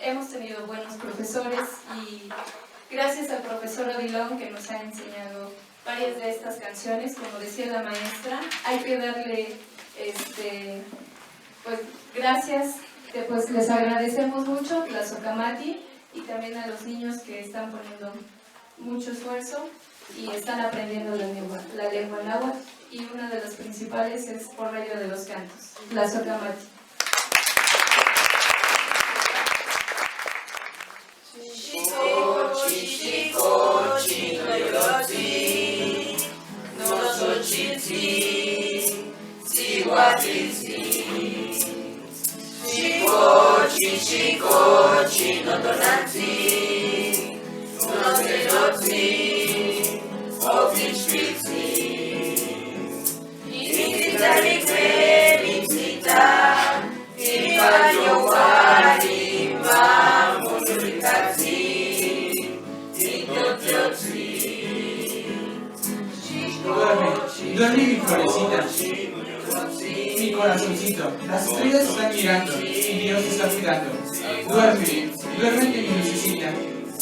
hemos tenido buenos profesores y gracias al profesor Odilon que nos ha enseñado varias de estas canciones, como decía la maestra, hay que darle pues gracias, pues les agradecemos mucho la Socamati y también a los niños que están poniendo mucho esfuerzo y están aprendiendo la lengua náhuatl, y una de las principales es por medio de los cantos, la Socamati. Duerme mi florecita, mi corazoncito, las estrellas están mirando y Dios está cuidando. Duerme, duérmete mi lucecita,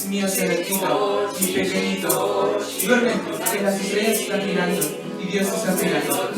mi oceanito, mi pequeñito. Duerme, que las estrellas están mirando y Dios está cuidando.